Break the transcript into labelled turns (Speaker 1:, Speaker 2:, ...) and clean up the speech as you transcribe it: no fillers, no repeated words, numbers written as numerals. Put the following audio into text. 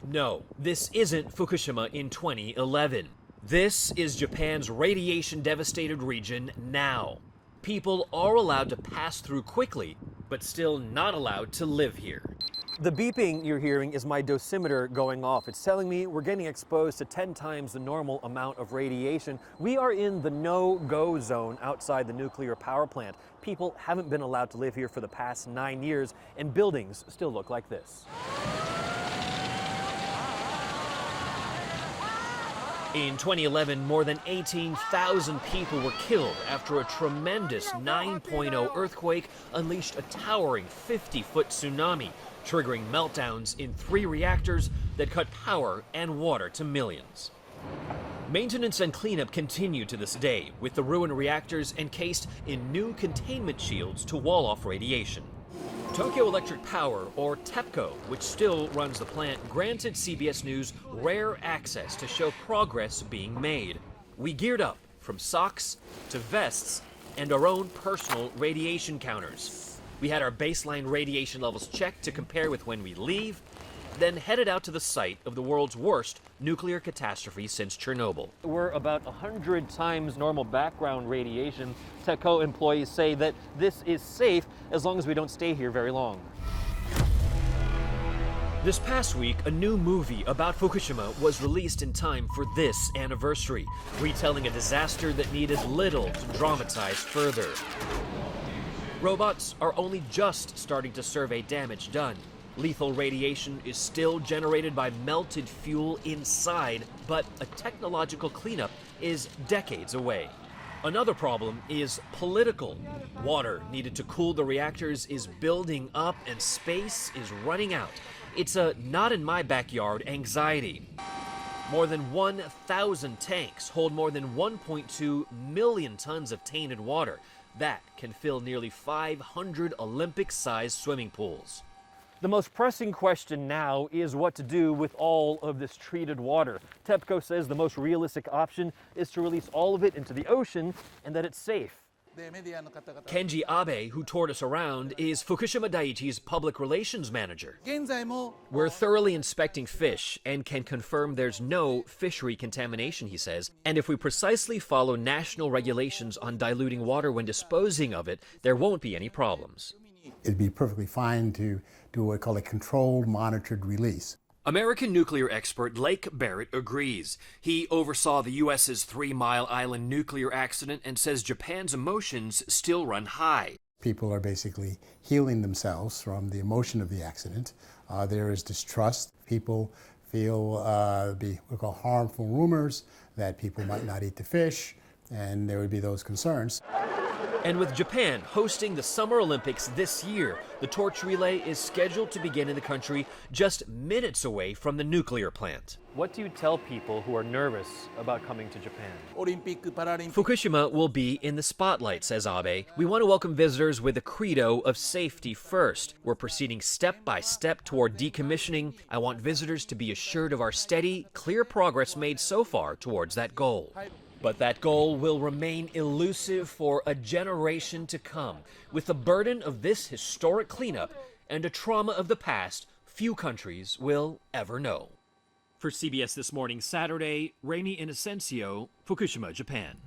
Speaker 1: No, this isn't Fukushima in 2011. This is Japan's radiation-devastated region now. People are allowed to pass through quickly, but still not allowed to live here. The beeping you're hearing is my dosimeter going off. It's telling me we're getting exposed to 10 times the normal amount of radiation. We are in the no-go zone outside the nuclear power plant. People haven't been allowed to live here for the past 9 years, and buildings still look like this. In 2011, more than 18,000 people were killed after a tremendous 9.0 earthquake unleashed a towering 50-foot tsunami, triggering meltdowns in 3 reactors that cut power and water to millions. Maintenance and cleanup continue to this day, with the ruined reactors encased in new containment shields to wall off radiation. Tokyo Electric Power, or TEPCO, which still runs the plant, granted CBS News rare access to show progress being made. We geared up, from socks to vests and our own personal radiation counters. We had our baseline radiation levels checked to compare with when we leave, then headed out to the site of the world's worst nuclear catastrophe since Chernobyl. We're about 100 times normal background radiation. TEPCO employees say that this is safe as long as we don't stay here very long. This past week, a new movie about Fukushima was released in time for this anniversary, retelling a disaster that needed little to dramatize further. Robots are only just starting to survey damage done. Lethal radiation is still generated by melted fuel inside, but a technological cleanup is decades away. Another problem is political. Water needed to cool the reactors is building up and space is running out. It's a not in my backyard anxiety. More than 1,000 tanks hold more than 1.2 million tons of tainted water. That can fill nearly 500 Olympic-sized swimming pools. The most pressing question now is what to do with all of this treated water. TEPCO says the most realistic option is to release all of it into the ocean and that it's safe. Kenji Abe, who toured us around, is Fukushima Daiichi's public relations manager. We're thoroughly inspecting fish and can confirm there's no fishery contamination, he says. And if we precisely follow national regulations on diluting water when disposing of it, there won't be any problems.
Speaker 2: It'd be perfectly fine to do what we call a controlled, monitored release.
Speaker 1: American nuclear expert Lake Barrett agrees. He oversaw the U.S.'s 3 Mile Island nuclear accident and says Japan's emotions still run high.
Speaker 2: People are basically healing themselves from the emotion of the accident. There is distrust. People feel what we call harmful rumors that people might not eat the fish, and there would be those concerns.
Speaker 1: And with Japan hosting the Summer Olympics this year, the torch relay is scheduled to begin in the country just minutes away from the nuclear plant. What do you tell people who are nervous about coming to Japan? Fukushima will be in the spotlight, says Abe. We want to welcome visitors with a credo of safety first. We're proceeding step by step toward decommissioning. I want visitors to be assured of our steady, clear progress made so far towards that goal. But that goal will remain elusive for a generation to come, with the burden of this historic cleanup and a trauma of the past few countries will ever know. For CBS This Morning Saturday, Remy Inocencio, Fukushima, Japan.